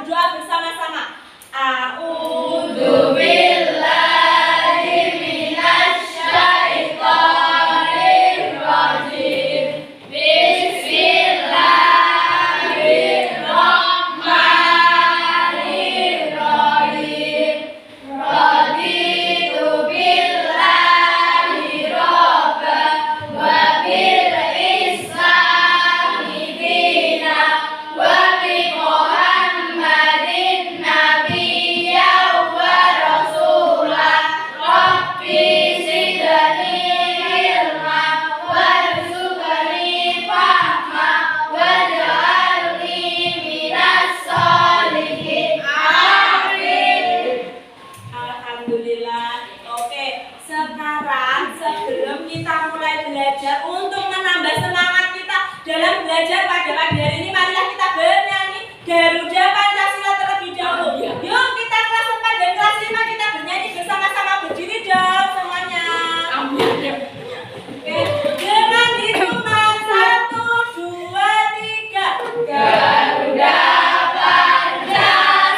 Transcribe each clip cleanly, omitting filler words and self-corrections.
berdoa bersama-sama. Sekarang sebelum kita mulai belajar untuk menambah semangat kita dalam belajar pada pagi hari ini, marilah kita bernyanyi Garuda Pancasila terlebih dahulu. Yuk kita kelas 4 dan kelas 5 kita bernyanyi bersama-sama, berdiri dong semuanya. Oke, dengan hitungan 1, 2, 3. Garuda Pancasila,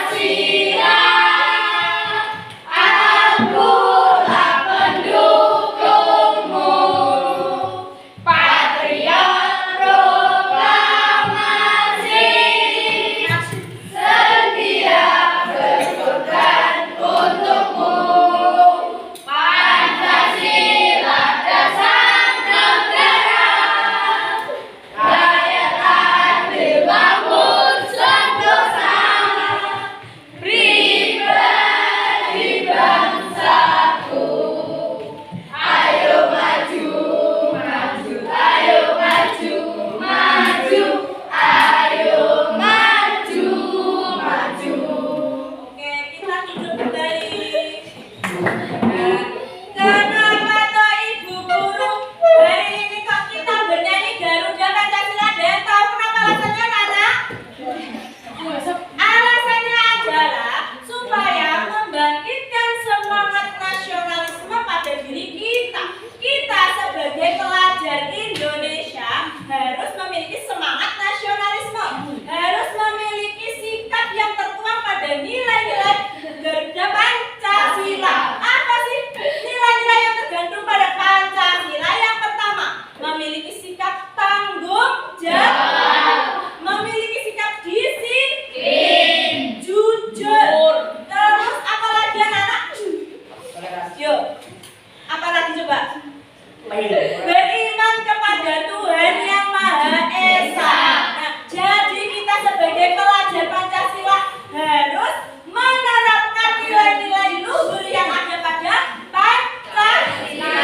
akulah pendukungmu, patriot proklamasi, setia berkorban untukmu. Pancasila dasar negara, rakyat adil makmur sentosa, pribadi bangsaku. Ayo maju, maju, ayo maju, maju, ayo maju, maju. Oke, kita duduk kembali. Kenapa toh Ibu Guru hari ini kok kita bernyanyi Garuda Pancasila? Ada yang tahu kenapa alasannya, Nana? Alasannya adalah supaya membangkitkan semangat nasionalisme pada diri kita. Kita sebagai pelajar Indonesia harus memiliki semangat nasionalisme, harus memiliki sikap yang tertuang pada nilai-nilai Garuda Pancasila. Apa sih nilai-nilai yang tergantung pada Pancasila? Yang pertama, memiliki sikap tanggung jawab, memiliki sikap disiplin, jujur. Terus apa lagi anak-anak? Yuk, apa lagi coba? Beriman kepada Tuhan Yang Maha Esa. Nah, jadi kita sebagai pelajar Pancasila harus menerapkan nilai-nilai luhur yang ada pada Pancasila.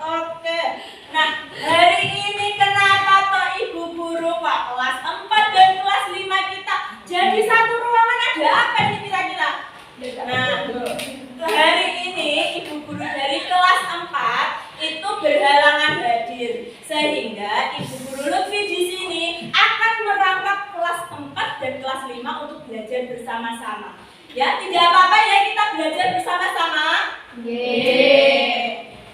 Oke. Nah, hari ini kenapa toh Ibu Guru Pak kelas 4 dan kelas 5 kita jadi satu ruangan? Ada apa ini kira-kira? Nah, hari ini Ibu Guru dari kelas 4 itu berhalangan hadir, sehingga Ibu Guru Lutfi di sini akan merangkap kelas 4 dan kelas 5 untuk belajar bersama-sama. Ya, tidak apa-apa ya kita belajar bersama-sama.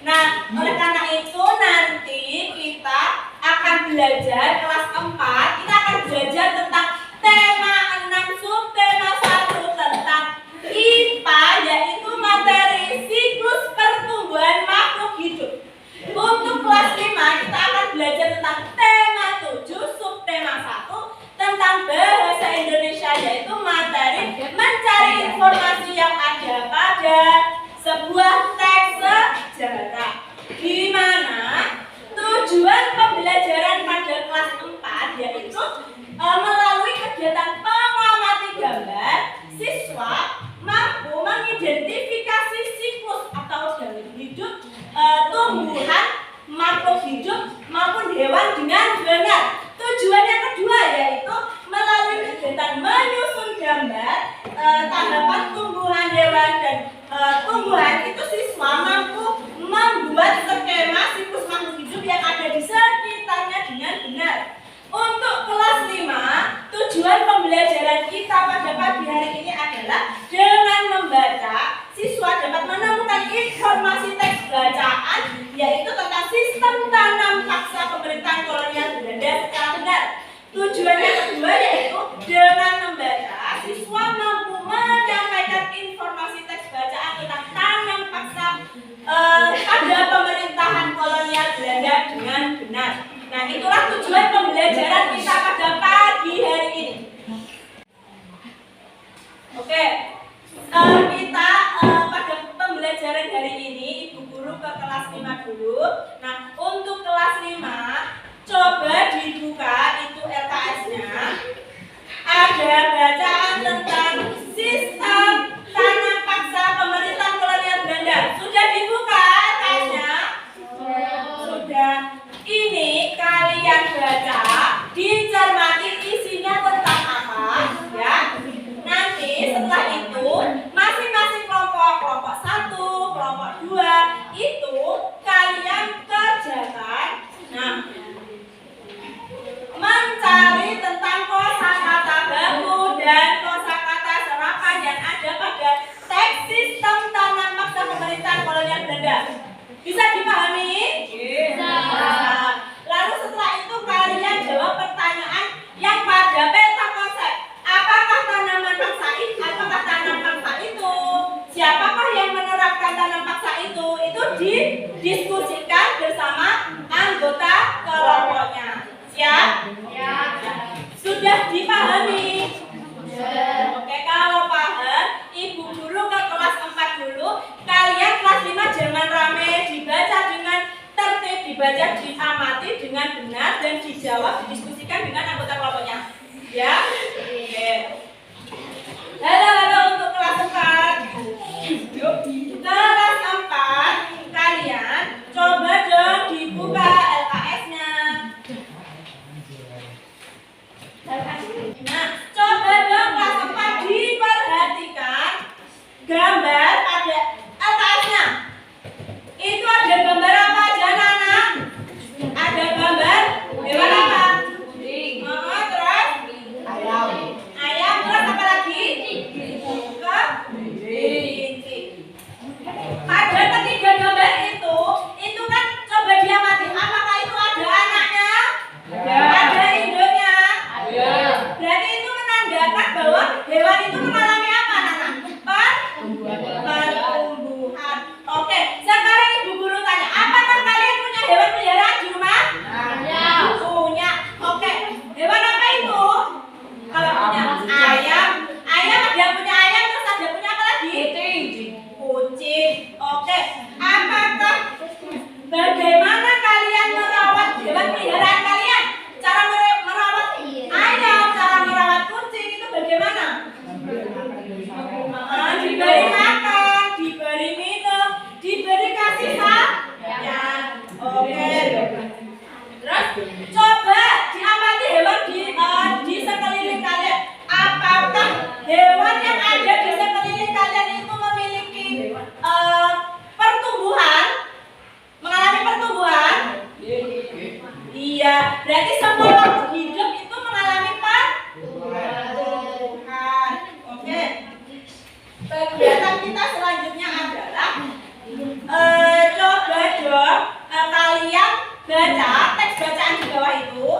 Nah, oleh karena itu nanti kita akan belajar kelas 4, kita akan belajar tentang tema 6 subtema 1 tentang IPA, yaitu materi siklus pertumbuhan makhluk hidup. Untuk kelas 5 kita akan belajar tentang tema 7 subtema 1 tentang bahasa Indonesia, yaitu materi mencari informasi yang ada pada sebuah teks sejarah, di mana tujuan pembelajaran pada kelas 4 yaitu melalui kegiatan pengamati gambar, siswa mampu mengidentifikasi siklus atau dalam hidup tumbuhan, makhluk hidup maupun hewan dengan benar. Tujuan yang kedua yaitu melalui kegiatan menyusun gambar tahapan tumbuhan hewan dan tumbuhan itu, siswa mampu membuat skema siklus makhluk hidup yang ada di sekitarnya dengan benar. Untuk kelas 5, tujuan pembelajaran kita pada pagi hari ini adalah dengan membaca, siswa dapat menemukan informasi teks bacaan, yaitu tentang sistem tanam paksa pemerintahan kolonial Belanda secara benar. Tujuan yang kedua yaitu dengan membaca, siswa mampu menyampaikan informasi teks bacaan tentang tanam paksa pada pemerintahan kolonial Belanda dengan benar. Nah, itulah tujuan pembelajaran kita pada pagi hari ini. Oke, kita pada pembelajaran hari ini Ibu Guru ke kelas 5 dulu. Nah, untuk kelas 5 coba dibuka itu LKS-nya. Ada bacaan tentang sistem tanam paksa pemerintahan kolonial Belanda. Sudah dibuka LKS-nya? Sudah. Ini kalian baca, dicermati isinya tentang apa, ya. Nanti setelah itu masing-masing kelompok 1, kelompok 2 itu kalian kerjakan. Nah, mencari tentang kosakata baku dan kosakata serapan yang ada pada teks sistem tanam paksa pemerintahan kolonial Belanda. Bisa dipahami? Bisa. Lalu setelah itu kalian jawab pertanyaan yang pada peta konsep. Apakah tanaman paksa itu? Apakah tanam paksa itu? Siapakah yang menerapkan tanam paksa itu? Itu didiskusikan bersama anggota kelompoknya. Siap? Ya. Sudah dipahami? Oke, kalau paham, Ibu Guru ke kelas 4 dulu. Kalian kelas 5 jangan rame, dibaca dengan tertib, dibaca, diamati dengan benar dan dijawab, didiskusikan dengan anggota kelompoknya. Ya? Oke. Halo untuk kelas 4. Kelas 4 kalian coba dong dibuka LKS-nya. Nah, coba dong kelas 4 diperhatikan gambar pada LKS-nya. Itu ada gambar apa aja, anak-anak? Ada gambar hewan apa? Terus? Ayam, terus apa lagi? Kelinci. Pada ketiga gambar itu kan coba diamati. Apakah itu ada anaknya? Ada induknya? Berarti itu menandakan bahwa hewan itu mengalami apa, anak-anak? Pertumbuhan. Oke, sekarang Ibu Guru tanya, apakah kalian punya hewan peliharaan di rumah? Punya. Oke, hewan apa itu? Kalau punya ayam ada yang punya ayam, terus ada punya apa lagi? Kucing. Oke, apakah bagaimana kalian merawat hewan peliharaan kalian? Cara merawat ayam, cara merawat kucing itu bagaimana? Diberi makan, diberi minum, diberi kasih sayang. Oke. Terus coba diamati hewan di sekeliling kalian. Apakah hewan yang ada di sekeliling kalian itu memiliki pertumbuhan? Mengalami pertumbuhan? Iya. Berarti semua makhluk hidup itu mengalami pertumbuhan. Oke. Kegiatan kita selanjutnya adalah coba dong kalian baca teks bacaan di bawah itu.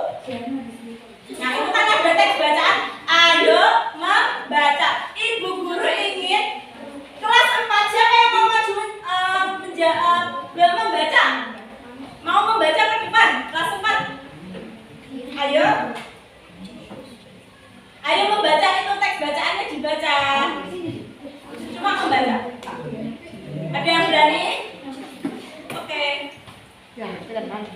Nah, itu kan ada teks bacaan. Ayo membaca. Ibu Guru ingin kelas 4 siapa yang mau maju membaca? Mau membaca ke depan kelas 4? Ayo. Ayo membaca, itu teks bacaannya dibaca. Cuma membaca. Ada yang berani? Oke. Ya, calon.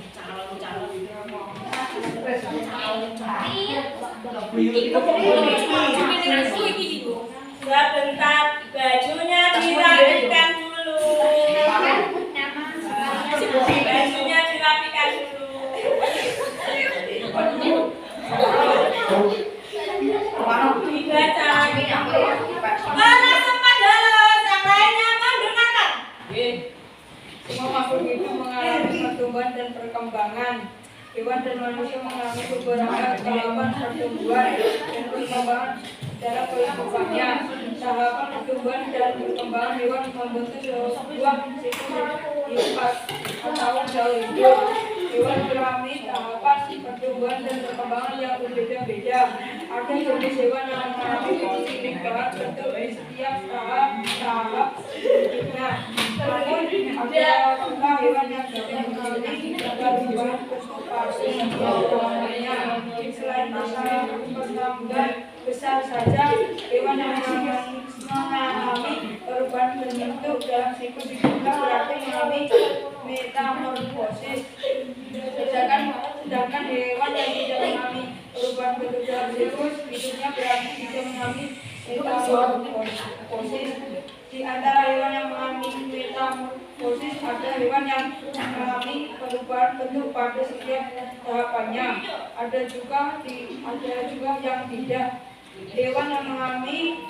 Sebentar, bajunya dirapikan dulu. Bajunya dirapikan dulu. Dibaca. Mana sempat halus, yang lainnya mendengarkan. Semua makhluk hidup mengalami pertumbuhan dan perkembangan. Hewan dan manusia mengalami beberapa tahapan pertumbuhan dan perkembangan secara berkembangnya. Tahapan pertumbuhan dan perkembangan hewan membentuk sebuah siklus hidup atau jauh hidup. Hewan mengalami tahapan pertumbuhan dan perkembangan yang berbeda-beda. Ada jenis hewan yang mengalami fungsi setiap tahap hidupnya. Namun ada juga hewan yang dapat mengalami perubahan berstopasi namanya. Selain masalah perkembangan besar saja, hewan yang mengalami perubahan bentuk dalam siklus hidupnya berarti mengalami metamorfosis. Sedangkan hewan yang tidak mengalami perubahan bentuk dalam siklus hidupnya berarti tidak mengalami metamorfosis. Di antara hewan yang mengalami metamorfosis ada hewan yang mengalami perubahan bentuk pada setiap tahapannya. Ada juga yang tidak. Hewan yang mengalami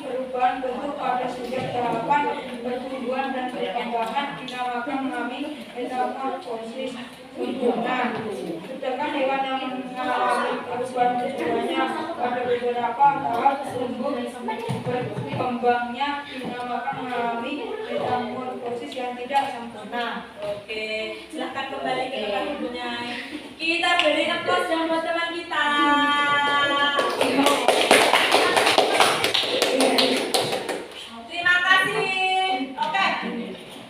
perubahan bentuk pada setiap tahapan pertumbuhan dan perkembangan dinamakan mengalami metamorfosis sempurna. Sedangkan hewan yang mengalami perubahan bentuknya pada beberapa tahap tumbuh berkembangnya dinamakan mengalami metamorfosis yang tidak sempurna. Oke, silahkan kembali ke tempat duduknya. Kita beri aplaus dong buat teman kita. Terima kasih. Oke,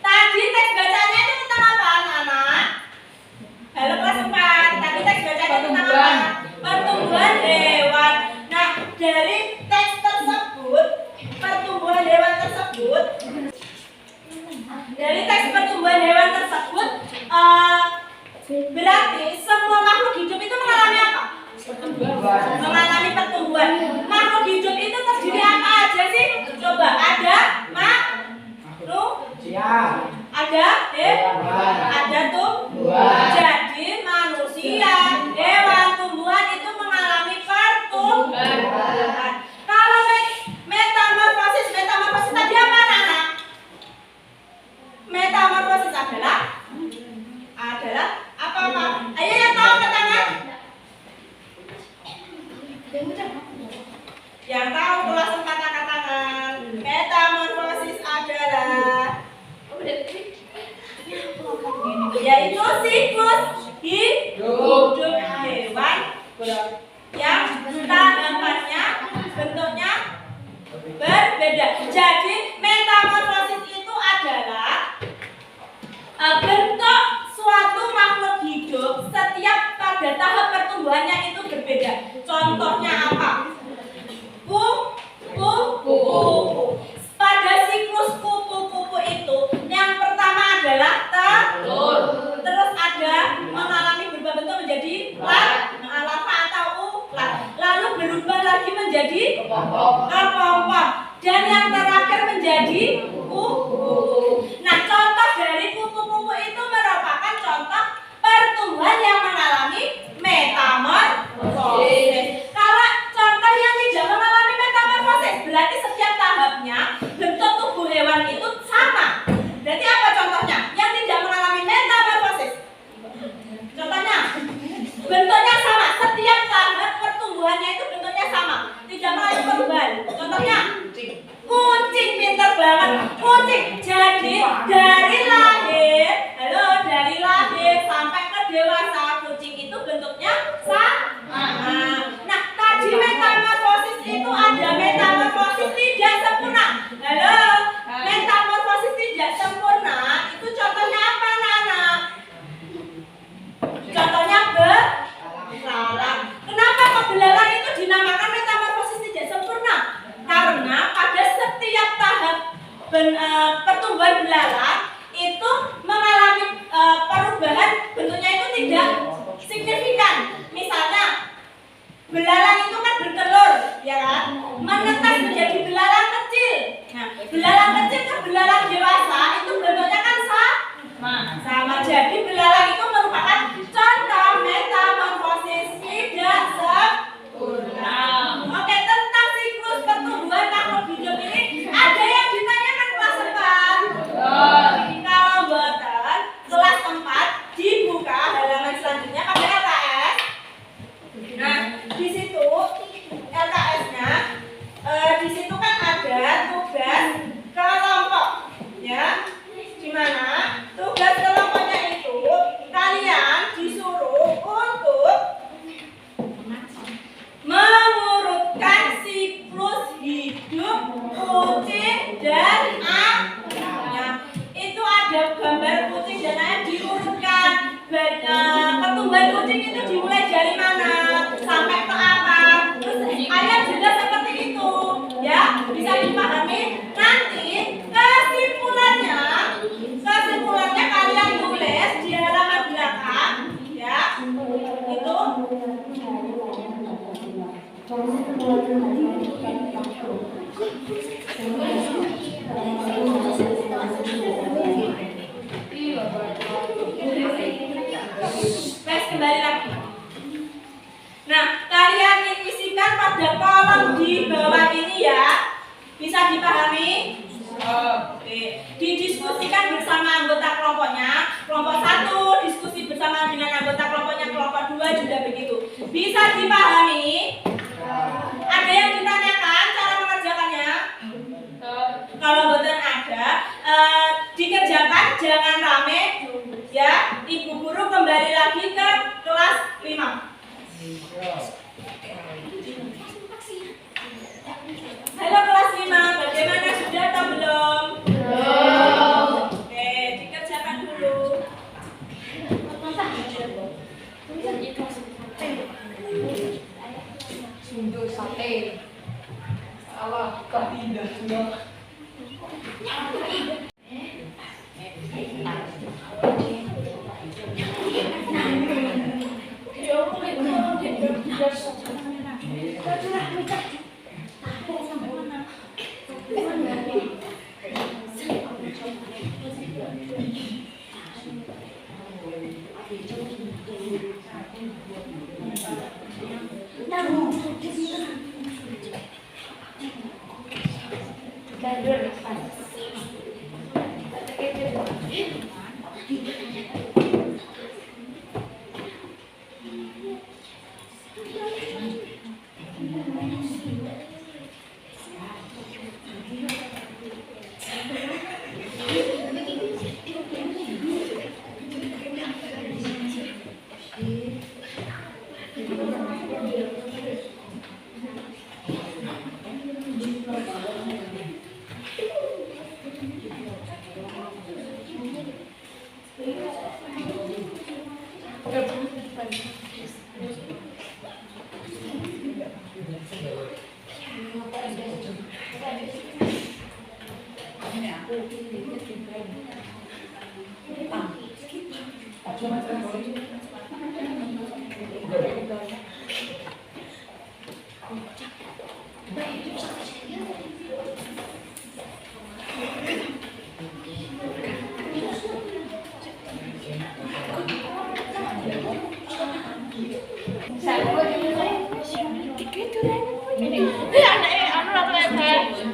tadi teks bacanya itu tentang apa anak-anak? Halo kelas 4. Tadi teks bacanya tentang apa? Pertumbuhan hewan. Nah, dari teks tersebut, pertumbuhan hewan tersebut, berarti semua makhluk hidup itu mengalami apa? Mengalami pertumbuhan. Makhluk hidup itu terdiri apa aja sih? Coba, ada makhluk, ada tumbuhan. Jadi manusia, hewan, tumbuhan itu mengalami pertumbuhan. Kalau metamorfosis tadi apa anak-anak? Metamorfosis adalah apa? Ayo yang tahu angkat tangan. Yang tahu kelas 4 angkat tangan. Metamorfosis adalah yaitu siklus hidup hewan yang tahapannya bentuknya berbeda. Jadi metamorfosis itu adalah bentuk suatu makhluk hidup setiap pada tahap pertumbuhannya itu berbeda. Contohnya apa? Kupu-kupu. Pada siklus kupu-kupu itu yang pertama adalah telur. Terus ada mengalami berubah bentuk menjadi larva atau ulat. Lalu berubah lagi menjadi kepompong. Dan yang terakhir menjadi kupu. Nah, contoh dari kupu-kupu itu merupakan contoh pertumbuhan yang mengalami metamorfosis. Kalau contoh yang tidak mengalami metamorfosis, berarti setiap tahapnya bentuk tubuh hewan itu sama. Berarti apa contohnya? Yang tidak mengalami metamorfosis. Contohnya, bentuknya sama. Setiap tahap pertumbuhannya itu bentuknya sama, tidak mengalami perubahan. Contohnya, kucing, pintar banget. Kucing. Jadi dari lahir sampai ke dewasa, kucing itu bentuknya sama. Nah, tadi metamorfosis itu ada metamorfosis tidak sempurna. Halo, metamorfosis tidak sempurna itu contohnya apa, anak-anak? Contohnya belalang. Kenapa kok belalang itu dinamakan metamorfosis tidak sempurna? Karena pada setiap tahap pertumbuhan belalang itu mengalami perubahan bentuknya itu tidak signifikan. Misalnya belalang itu kan bertelur, ya kan? Menetas menjadi belalang kecil. Nah, belalang kecil ke belalang dewasa itu bentuknya kan sama. Jadi belalang itu merupakan contoh metamorfosis tidak sempurna. Oke, tentang siklus pertumbuhan makhluk hidup ini ada yang ditanyakan kelas 4? Kalau buatan kelas 4 dibuka halaman selanjutnya pada LKS. Nah, di situ LKS-nya di situ kan ada tugas kelompok, ya. Di mana tugas kelompoknya itu Tes kembali lagi. Nah, kalian isikan pada kolom di bawah ini ya. Bisa dipahami? Oke. Didiskusikan bersama anggota kelompoknya. Kelompok 1 diskusi bersama dengan anggota kelompoknya. Kelompok 2 juga begitu. Bisa dipahami? Ada yang ditanyakan cara mengerjakannya? Kalau betul ada, dikerjakan, jangan rame. Ya, Ibu Guru kembali lagi ke kelas 5. Halo kelas 5, bagaimana, sudah atau belum? Belum. Oke, dikerjakan dulu. Sundul sate. Allah keindahan.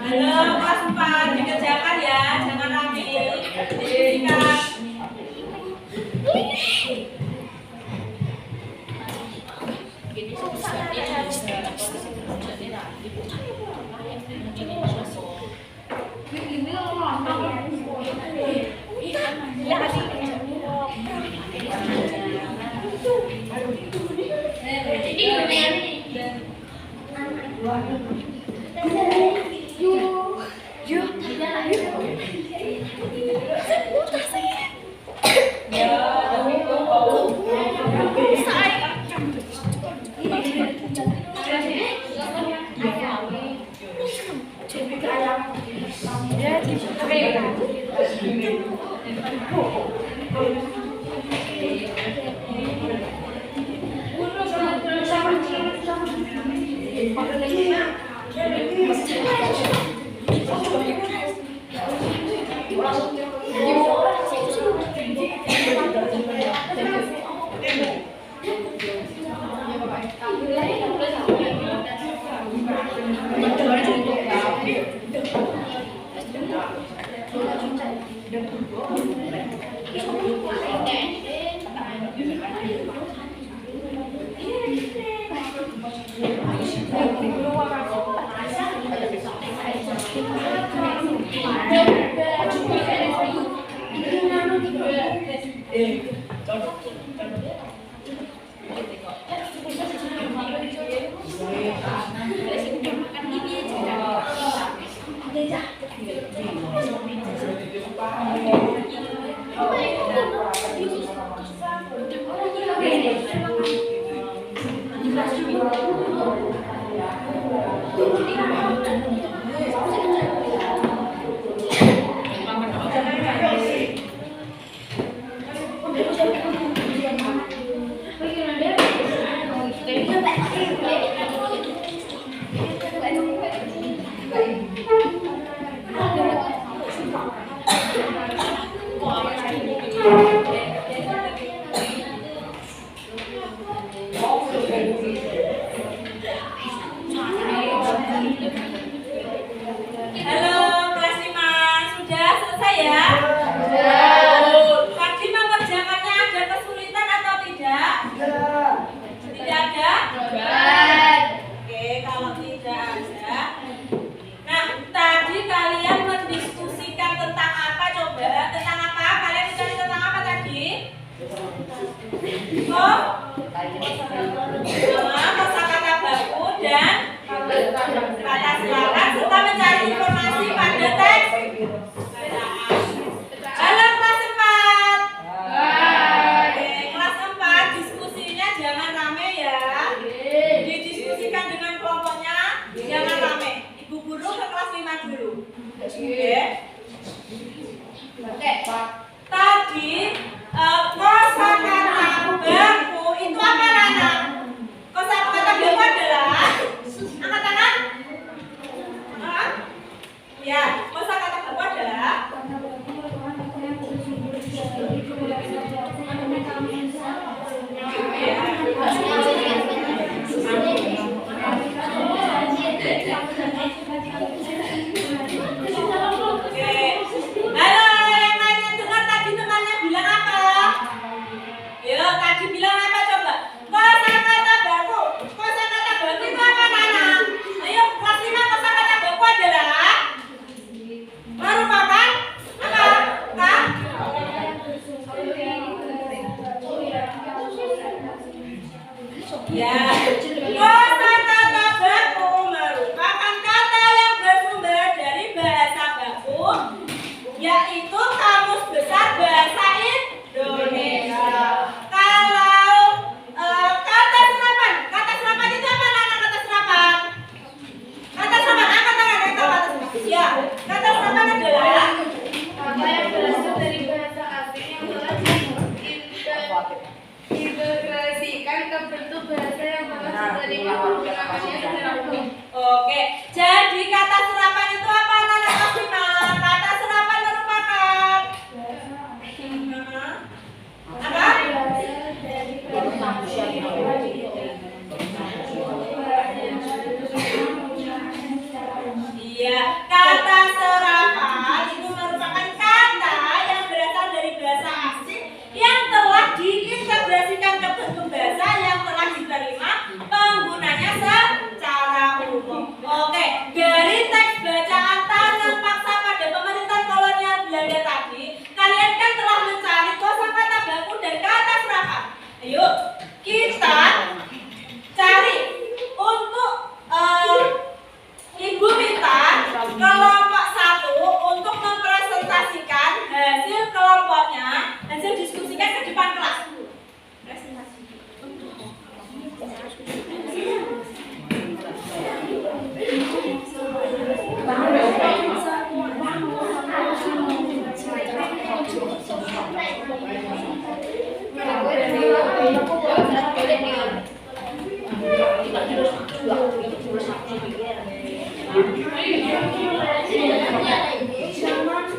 Halo kelas 4, dikerjakan ya, jangan rame. Diskusikan. Oke. Oke. Tadi kosakata baku itu apa anak? Kosakata baku adalah angkat tangan. Ya, kosakata baku adalah yaitu Kamus Besar Bahasa Indonesia. Kalau kata serapan itu apa anak? Kata serapan angkat tangan. Ya, kata serapan adalah kata yang berasal dari bahasa asing yang telah diintegrasikan ke bentuk bahasa yang telah diterima penggunaannya secara umum. oke. Jadi kata serapan itu apa anak? Kata serapan merupakan apa? Iya, kata serapan itu merupakan kata yang berasal dari bahasa asing yang telah diintegrasikan ke bentuk bahasa yang telah diterima penggunanya secara umum. Oke, dari teks bacaan tangan paksa pada pemerintahan kolonial Belanda tadi, kalian kan telah mencari kosakata baku dan kata serapan. Ayo, kita cari untuk Ibu minta kelompok 1 untuk mempresentasikan hasil kelompoknya, hasil diskusikan ke depan kelas.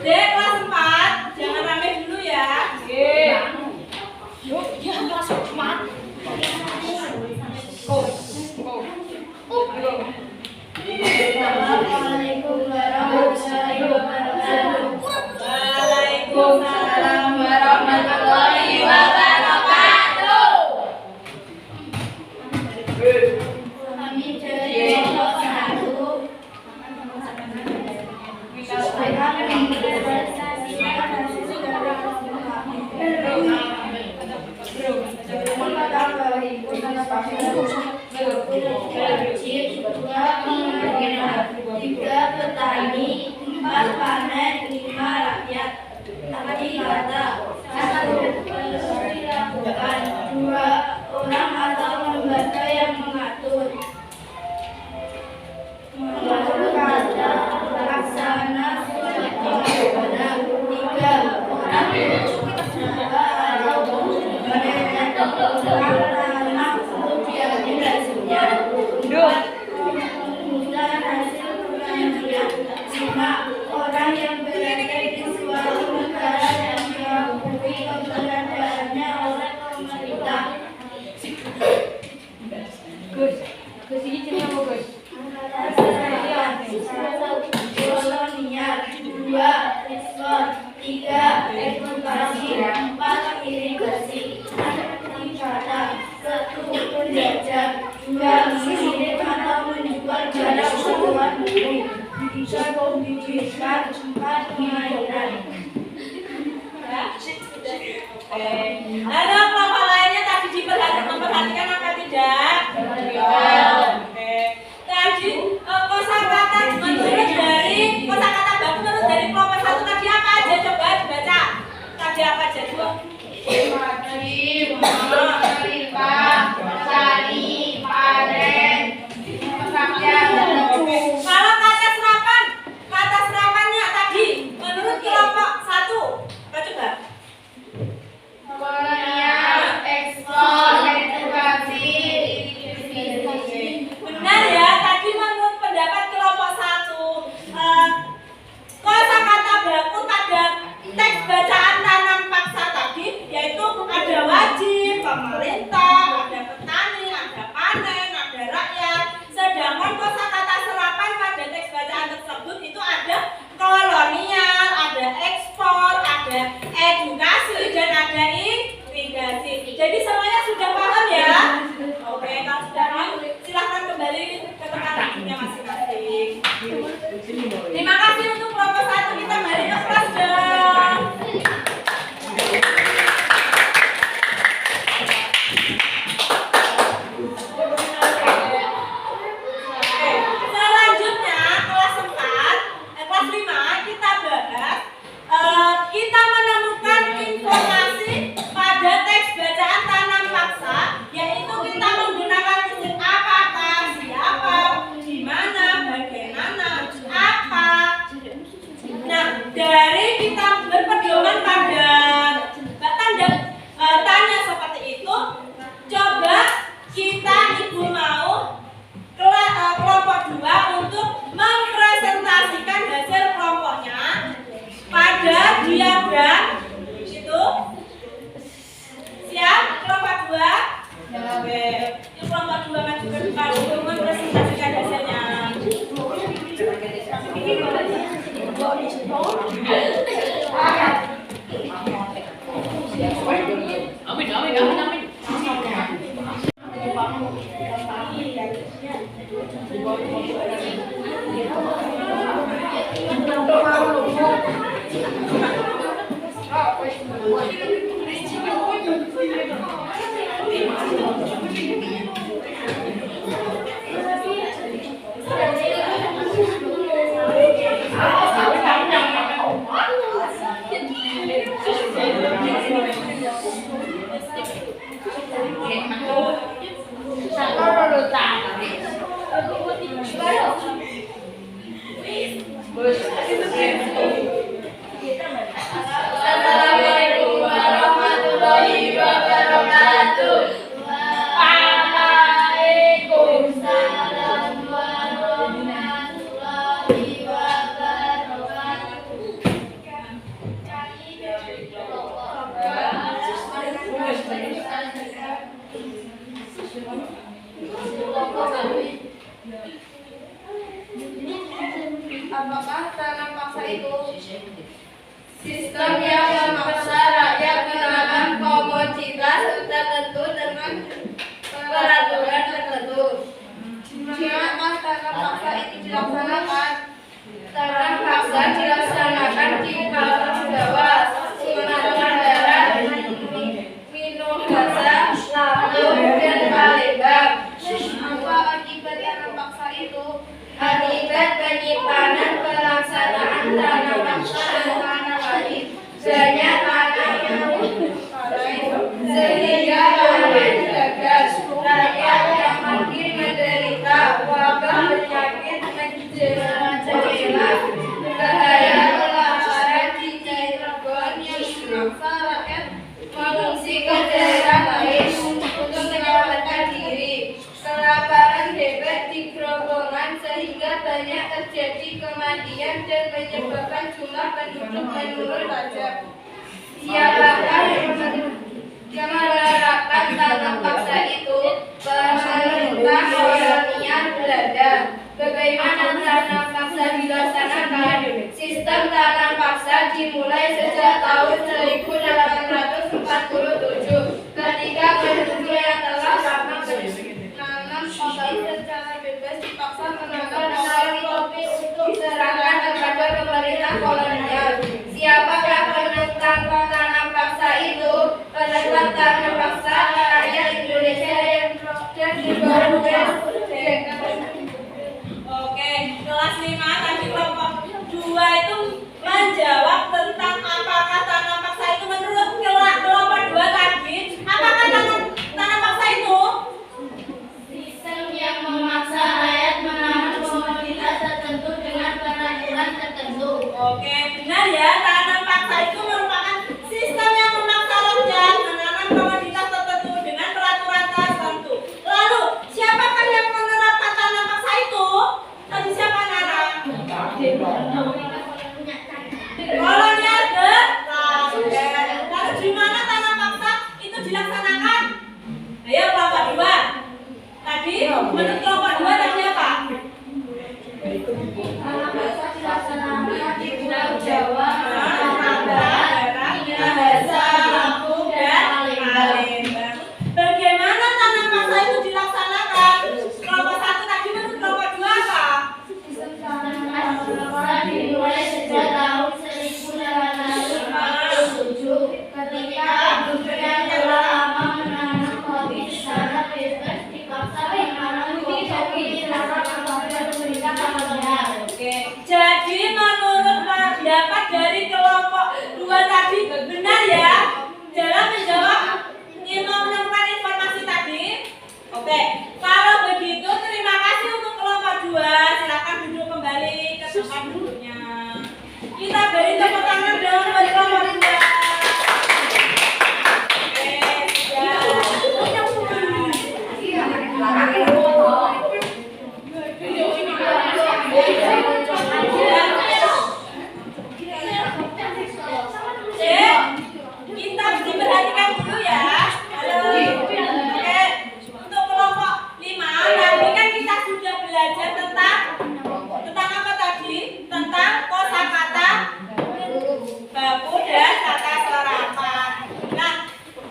Dek kelas 4, jangan rame dulu ya. Assalamualaikum warahmatullahi wabarakatuh. Waalaikumsalam warahmatullahi wabarakatuh. Kami dari kelompok 1 akan mempresentasikan hasil secara tiga petani, 4 panen, 5 rakyat. Tadi kata 1 dilakukan, 2 orang atau lembaga yang mengatur. Menurut kata pelaksana surat pengacara, 3 orang usaha atau manajer tanah untuk diambil hasilnya. 4 mengumumkan hasil penelitian. 5 orang yang berada di suatu negara yang diakui keberadaannya oleh pemerintah. Gus, ini cerita apa Gus? Kolonial, 2 ekspor, 3 eksploitasi, 4 irigasi, 5 ibadah, 1 penjajah, 2 mengirim atau menjual barang ke luar negeri, 3 pembibitan, 4 pengairan. Halo, kelompok lainnya tadi memperhatikan apa tidak? Oke. Tadi kosakata menurut dari kosakata baku menurut dari kelompok 1 tadi apa aja? Coba dibaca. Tadi apa aja coba? Wajib, menerima, mencari, panen, rakyat. Kalau kata serapan Terima kasih untuk kelompok 1, kita balik ke kelas dong. Selanjutnya kelas 5 kita bahas kita menemukan informasi pada teks bacaan tanam paksa, yaitu kita menggunakan mesin apakah, siapa, di mana, bagaimana, apa. Nah, dari kita berpedoman pada tanya seperti itu, coba kita ibu mau kelompok 2 untuk mempresentasikan hasil kelompoknya pada diagram itu. Siap kelompok 2? Oke, yuk kelompok 2 maju ke depan untuk mempresentasikan hasilnya. Assalamualaikum warahmatullahi wabarakatuh. Waalaikumsalam warahmatullahi wabarakatuh. Kami dari kelompok 2. Apakah tanam paksa itu sistem yang memaksa rakyat menanam komoditas tertentu dengan peraturan tertentu? Jika tanam paksa itu dilaksanakan, tanam paksa dilaksanakan di kawasan bawah Sumatera Barat, Minahasa, Lampung, dan Palembang. Apa akibat tanam paksa itu? Akibat penyimpanan pelaksanaan tanam paksa dan tanah lain, banyak tanah yang sehingga panen gagal, rakyat yang makin menderita, wabah penyakit menjerat, bahaya kelaparan di Cirebon yang memaksa rakyat mengungsi ke daerah lain untuk menyelamatkan diri. Kelaparan hebat di Grobogan sehingga banyak terjadi kematian dan menyebabkan jumlah penduduk menurun tajam. Siapakah yang menerapkan tanam paksa itu? Pemerintah kolonial Belanda. Bagaimana tanam paksa dilaksanakan? Sistem tanam paksa dimulai sejak tahun 1847 ketika penduduk yang telah lama menanam kopi secara bebas dipaksa menanam kopi untuk serangan kepada pemerintah kolonial. Siapakah penentang tanam paksa itu? Penentang tanam paksa rakyat Indonesia yang dan Oke, kelas 5 tadi kelompok 2 itu menjawab tentang apakah tanam paksa itu menurut kelompok 2 tadi. Apakah tanam paksa itu? sistem yang memaksa rakyat menanam komoditas tertentu dengan peraturan tertentu. Oke, benar ya. Tanam paksa itu merupakan sistem yang memaksa rakyat menanam komoditas tertentu dengan peraturan tertentu. Lalu, siapakah yang menerapkan tanam paksa itu? Tadi siapa Nara? Kolonial Belanda. Lalu di mana tanam paksa itu dilaksanakan? Ayo kelompok 2. Tadi menurut kelompok 2 tadi apa? Tanam paksa dilaksanakan di Pulau Jawa, Minahasa, Lampung, dan Palembang. Bagaimana tanam paksa itu dilaksanakan? Kelompok 1 tadi menurut kelompok 2 apa? sistem tanam paksa Jadi menurut pendapat dari kelompok 2 tadi benar ya dalam menjawab menemukan informasi tadi. Oke, kalau begitu terima kasih untuk kelompok 2. Silakan duduk kembali ke tempat duduknya. Kita beri tepuk tangan dong buat kelompok 2. Kita mesti perhatikan dulu ya. Oke, untuk kelompok 5 tadi kan kita sudah belajar tentang apa tadi? Tentang kosakata baku dan kata serapan. Nah,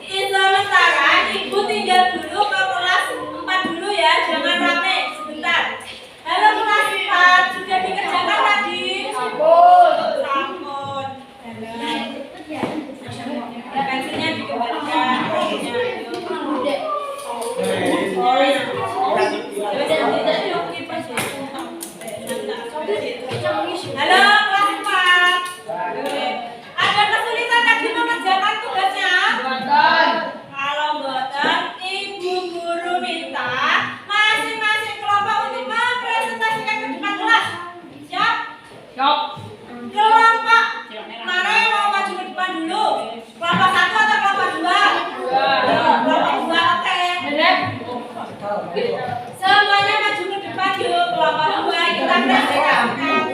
sementara ibu tinggal dulu ke kelas 4 dulu ya, jangan rame sebentar. Halo kelas 4, sudah dikerjakan tadi? Sampun. Pensilnya dikembalikan. Halo kelas 4. Ada kesulitan tadi mengerjakan tugasnya? Kalau mboten, Ibu Guru minta masing-masing kelompok untuk mempresentasikan ke depan kelas. Siap? Kelompok mana yang mau maju ke depan dulu? Kelompok 1 atau kelompok 2? Kelompok 2, oke. Semuanya maju ke depan yuk. Kelompok 2 kita presentasikan.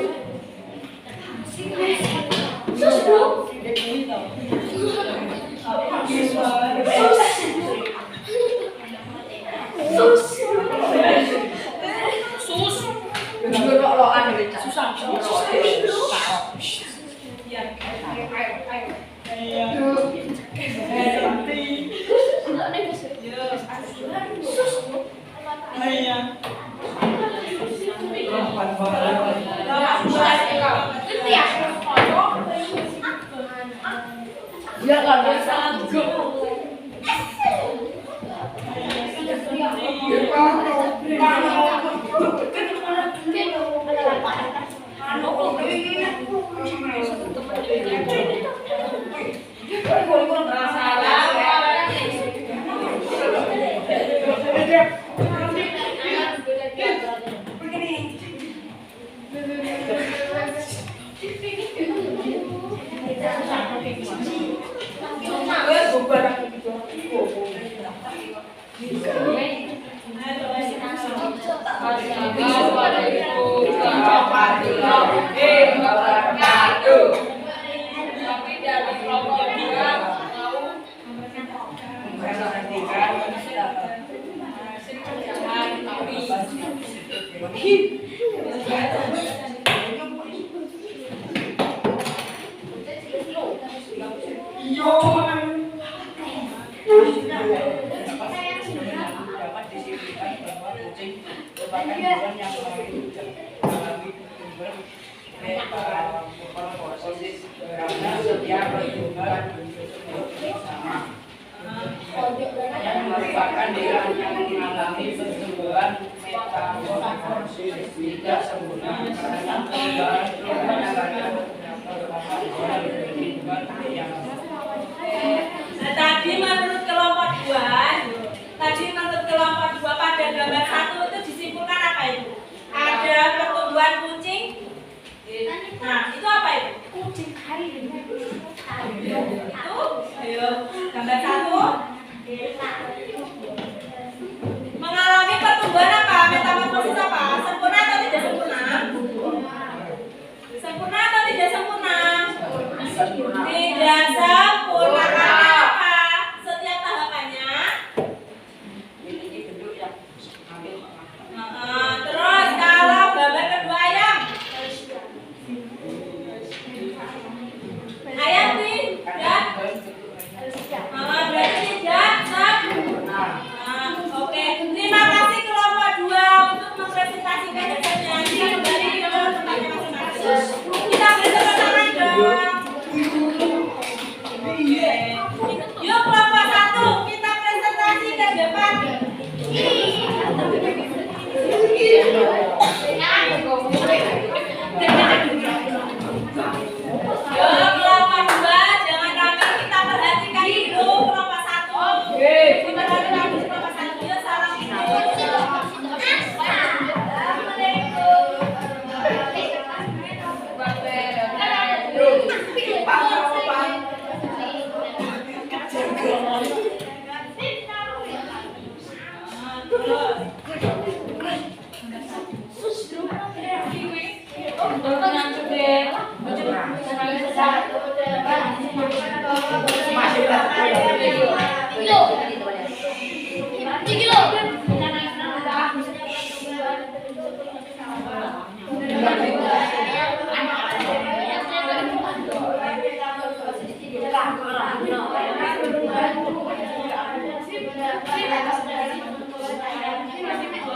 yang merupakan daerah yang mengalami pertumbuhan metamorfosis tidak sempurna karena perubahan tadi menurut kelompok 2 pada gambar 1 itu disimpulkan apa itu? Ada pertumbuhan kucing. Nah, itu apa itu? Kucing air. Itu, ayo, gambar 1 mengalami pertumbuhan apa? Metamorfosis apa? Sempurna atau tidak sempurna? Sempurna atau tidak sempurna? Tidak sempurna. Karena apa? Setiap tahapannya. Terus kalau gambar kedua ayam tidak. Berarti tidak sempurna. Oke, terima kasih kelompok 2 untuk mempresentasikan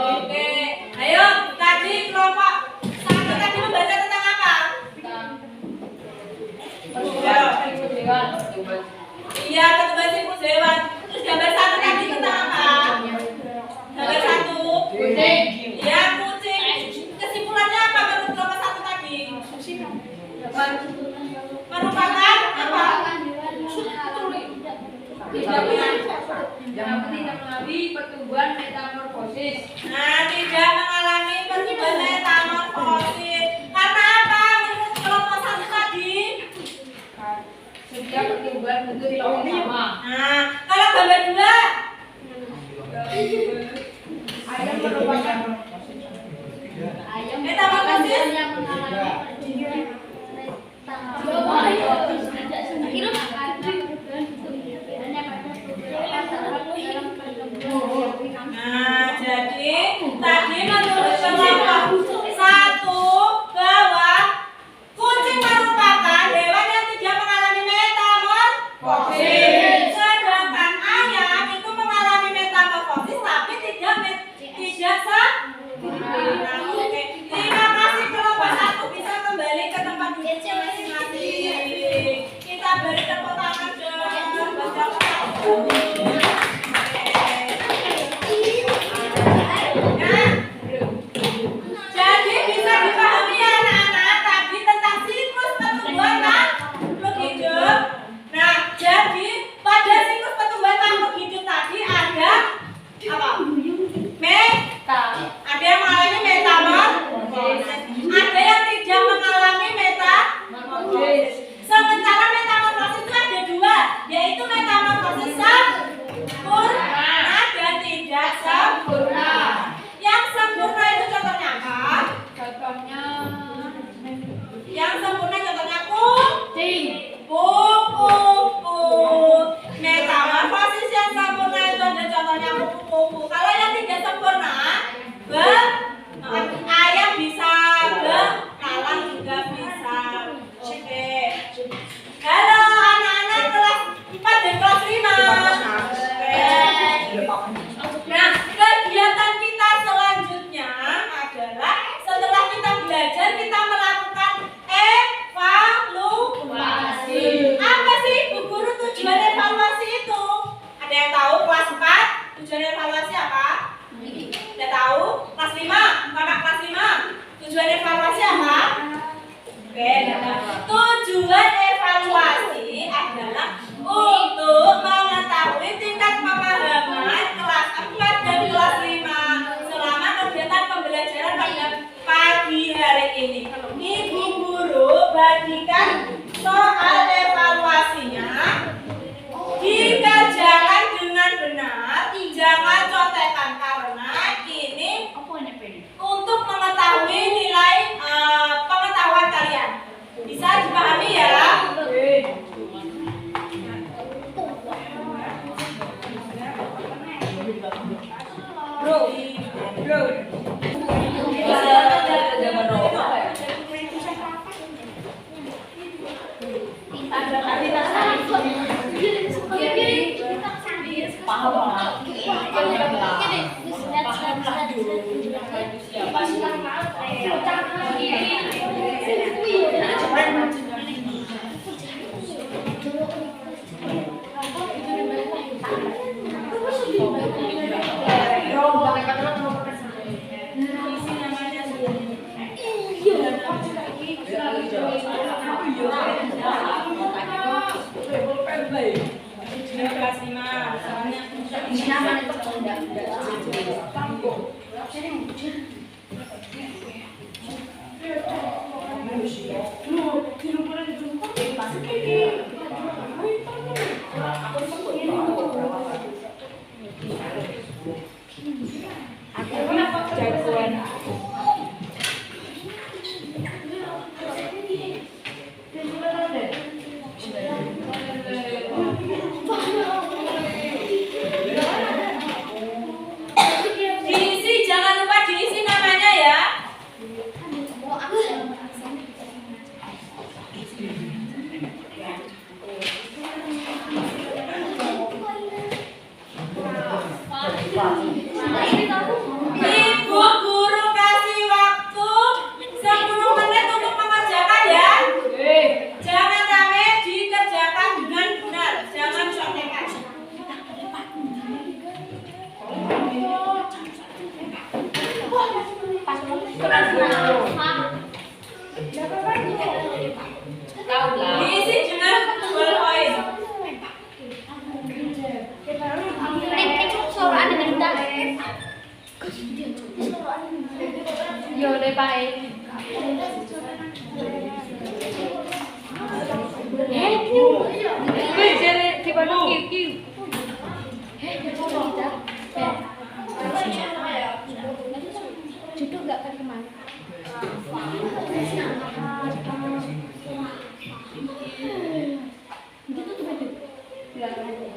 Oke, ayo tadi kelompok satu tadi membaca tentang apa? Iya, ketuban siklus hewan. Terus gambar satu tadi tentang apa? Gambar satu. Kucing. Iya, kucing. Kesimpulannya apa menurut kelompok satu tadi? Merupakan apa? Tidak mengalami pertumbuhan metamorfosis. Nah, tidak mengalami pertumbuhan metamorfosis. Karena apa menurut kelompok satu tadi? Setiap pertumbuhan bentuk tahun sama. Nah, kalau gambar dua, Ayam merupakan metamorfosis. Nah, jadi tadi menurut kelompok satu bahwa kucing merupakan hewan yang tidak mengalami metamorfosis. Sedangkan ayam itu mengalami metamorfosis tapi tidak sempurna. Oke. Terima kasih kelompok satu bisa kembali ke tempat duduknya masing-masing. Kita beri tepuk tangan dong buat kelompok satu. Jadi bisa dipahami ya anak-anak tadi tentang siklus pertumbuhan makhluk hidup. Nah, jadi pada siklus pertumbuhan makhluk hidup tadi ada apa? Ada yang mengalami metamorfosis, ada yang tidak mengalami metamorfosis. Sementara metamorfosis itu ada dua, yaitu metamorfosis sempurna dan tidak sempurna. Yang sempurna itu contohnya apa? Yang sempurna contohnya kucing. Kuku. Metamorfosis yang sempurna itu ada contohnya kuku. Kalau yang tidak sempurna, ayam bisa, belalang juga bisa. Oke. Halo anak-anak kelas 4 dan kelas 5. Nah, kegiatan kita selanjutnya adalah setelah kita belajar kita melakukan evaluasi. Apa sih Bu Guru tujuan evaluasi itu? Ada yang tahu kelas 4 tujuan evaluasi apa? Udah tahu? Kelas 5, kakak kelas 5 tujuan evaluasi apa? Tujuan evaluasi adalah untuk mengetahui tingkat pemahaman kelas 4 dan kelas 5 selama kegiatan pembelajaran pada pagi hari ini. Ibu Guru bagikan soal evaluasinya dikerjakan dengan benar, jangan contekan karena ini untuk mengetahui nilai pengetahuan kalian. Bisa dipahami ya? Tahu lah. Diisi dengan 2 poin. Yo deh Pak. Jodoh nggak akan kemana? Gitu tuh betul. Nggak aku ngikut.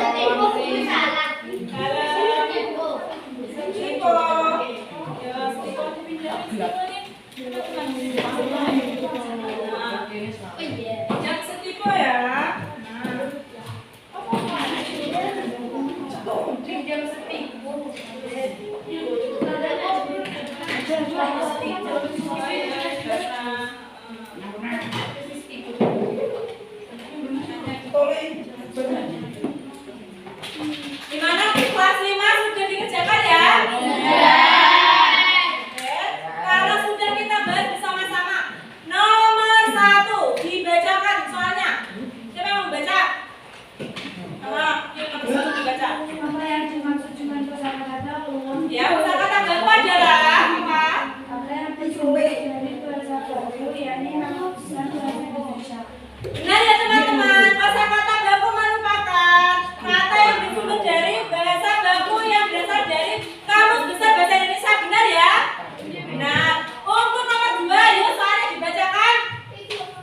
Thank you. Gimana kelas 5 sudah dikerjakan ya? Oke. Kalau sudah kita bahas bersama-sama. Nomor 1 dibacakan soalnya. Siapa yang mau membaca? Yuk, nomor 1 dibaca. Apa yang dimaksud dengan kosakata umum? Ya, kosakata baku adalah apa? Apa yang bersumber dari bahasa baku, yakni nama besar bahasa Indonesia. Benar ya teman-teman, kosakata baku merupakan kata yang bersumber dari bahasa baku yang berasal dari Kamus Besar Bahasa Indonesia. Benar ya? Benar. Untuk nomor 2, yuk soalnya dibacakan.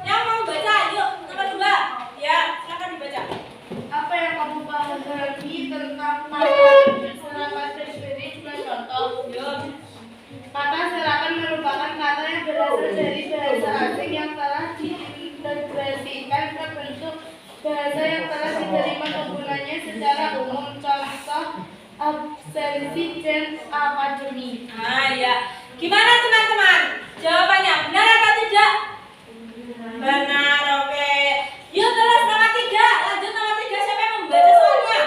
Yang mau baca, yuk nomor 2. Ya, silakan dibaca. Apa yang kamu pahami tentang kata serapan terspirit? Contoh. Yuk. Kata serapan merupakan kata yang berasal dari bahasa asing yang telah diintegrasikan ke bentuk bahasa yang telah diterima penggunanya secara umum. Contoh absensi dan akademi. Nah, ya. Gimana teman-teman? Jawabannya benar atau tidak? Benar, oke. Yuk terus nomor 3. Lanjut nomor 3. Siapa yang mau membaca soalnya?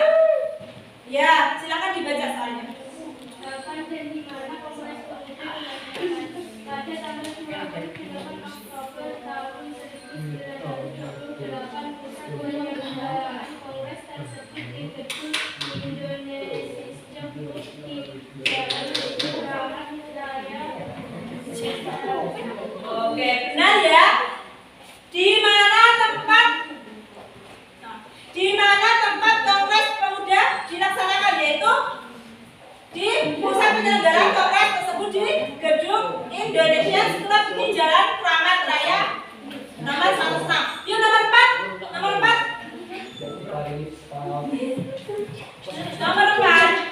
Ya, silakan dibaca soalnya. Kapan dan di mana Kongres Politik dilaksanakan? Pada tanggal 28 Oktober tahun 1928, pusat penyelenggaraan Kongres tersebut di gedung Indonesium di Jalan Keramat Raya. Oke, benar ya. Di mana tempat Kongres Pemuda dilaksanakan, yaitu di pusat penyelenggaraan Kongres tersebut di gedung Indonesia Club di Jalan Keramat Raya nomor 16. Yuk nomor 4. Nomor 4. Nomor 4. Nomor 4.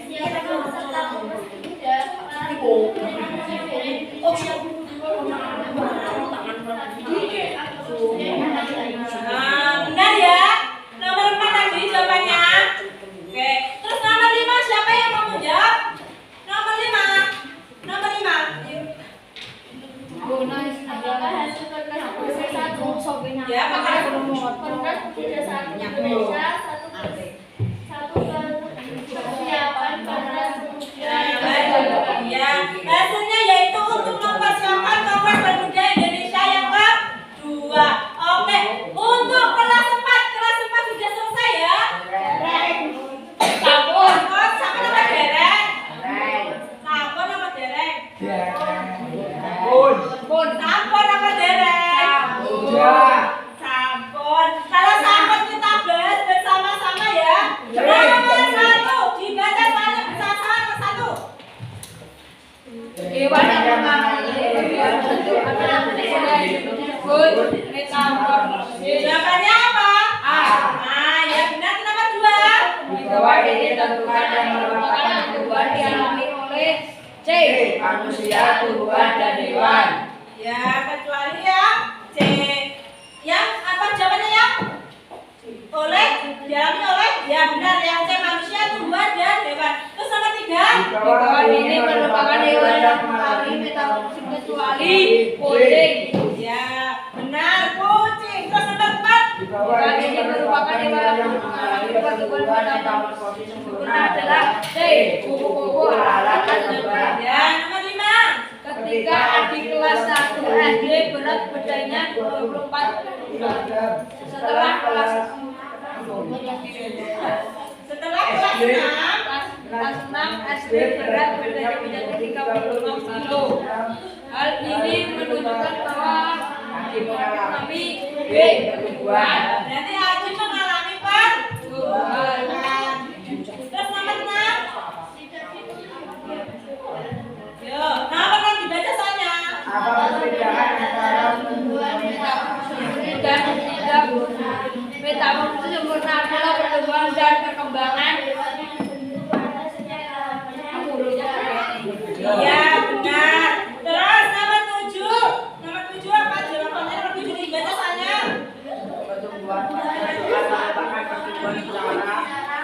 Siapa peserta Kongres Pemuda? Nah, benar ya. Nomor 4 tadi jawabannya. Oke. Terus nomor 5 siapa yang mau menjawab? Nomor 5. Nomor 5. Apakah hasil Kongres Pemuda 1? Ya, apakah Kongres Pemuda 1 Indonesia 1 persiapan Kongres Pemuda. Ya, hasilnya yaitu untuk mempersiapkan Kongres Pemuda Indonesia yang kedua. Oke, untuk kelas 4 sudah selesai ya. Sampun sama nama dereng. Sampun nama dereng. Sampun nama dereng. Sampun. Kalau sampun kita bahas bersama-sama ya. Nomor 1 dibaca soalnya bersama-sama nomor 1. Hewan yang mengalami Jawabannya apa? Nah, ya benar itu nomor 2. di bawah ini tentukan dan merupakan tumbuhan dialami oleh C. Manusia, tumbuhan, dan hewan. Ya, kecuali yang C. Yang apa jawabannya yang? Dialami oleh? Ya benar, yang C manusia, tumbuhan, dan hewan. Terus nomor 3. Di bawah ini merupakan hewan yang mengalami metamorfosis kecuali kucing. Ya, benar kucing. Terus nomor 4. Di bawah ini merupakan hewan yang mengalami pertumbuhan metamorfosis sempurna adalah C. Kupu-kupu, lalat, dan lebah. Ya, nomor 5. Ketika adik kelas 1 SD berat badannya 24 kg. Setelah kelas kelas 6 SD berat badannya menjadi 35 kg. Hal ini menunjukkan bahwa adik mengalami B. Pertumbuhan. Berarti Aji mengalami pertumbuhan. Terus nomor 6. Yo, nomor 6 dibaca soalnya. Apa perbedaan antara pertumbuhan metamorfosis dan tidak metamorfosis sempurna adalah pertumbuhan dan perkembangan. Iya, benar. Terus nomor 7. Nomor 7 apa jawabannya? Nomor 7 dibaca soalnya. Pertumbuhan merupakan pertumbuhan secara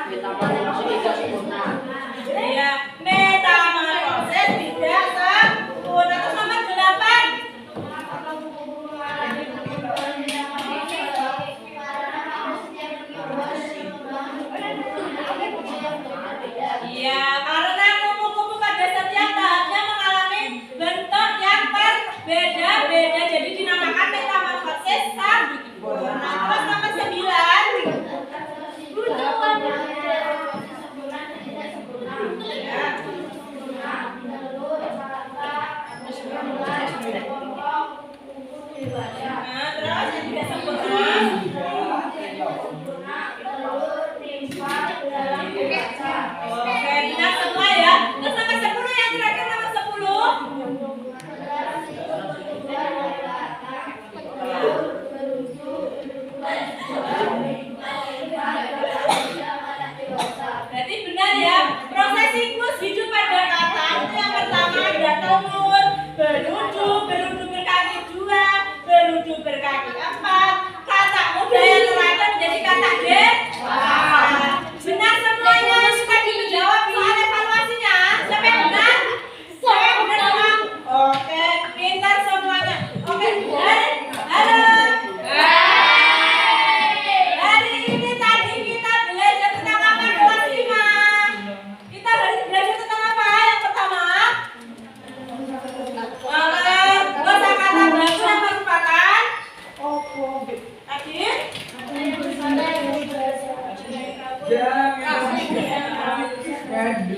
metamorfosis tidak sempurna. Iya, metamorfosis tidak sempurna. Terus nomor 8. dibaca. Nah, terus yang tidak sempurna. Sempurna telur timpang dalam dibaca. Oke, kita semua ya. Terus nomor 10 yang terakhir nomor 10. Berarti benar ya. Proses siklus hidup pada kata itu yang pertama ada telur, berudu berkaki 2, berudu berkaki 4. Kata muda yang terakhir menjadi kata dewasa. Benar semuanya. Suka dijawab soal evaluasinya. Siapa yang benar? Siapa yang benar semua? Oke, pintar semuanya. Oke, halo. Hari ini tadi kita belajar tentang apa kelas 5? Kita belajar tentang apa? Yang pertama, kosakata baru yang merupakan tadi.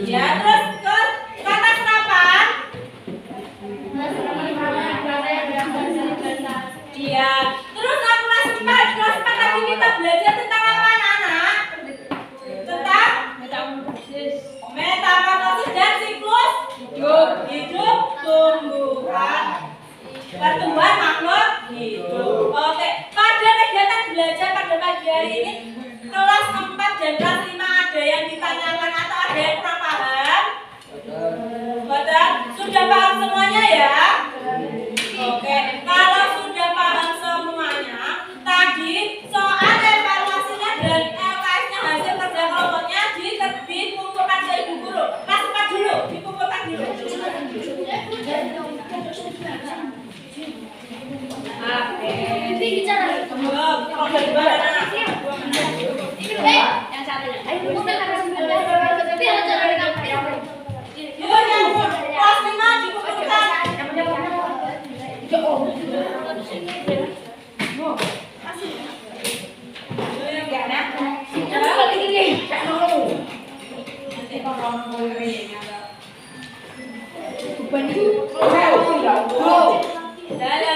Ya, terus kata serapan. Iya. Terus kelas 4. Kelas 4 tadi kita belajar tentang apa anak-anak? Tentang metamorfosis dan siklus hidup tumbuhan. Pertumbuhan makhluk hidup. Oke. Pada kegiatan belajar pada pagi hari ini kelas 4 dan kelas 5 ada yang ditanyakan atau ada yang kurang paham? Betul? Sudah paham semuanya ya? Oke, kalau sudah paham semuanya, tadi soal evaluasinya dan LKS-nya hasil kerja kelompoknya dikumpulkan ke ibu guru. Kelas 4 dulu, dikumpulkan dulu. Ini bicara. Kalau dari mana? Yang satunya. Ayo kita harus belajar. Tapi ada cara dengan Yuk, yang kelas 5 dikumpulkan. Dalam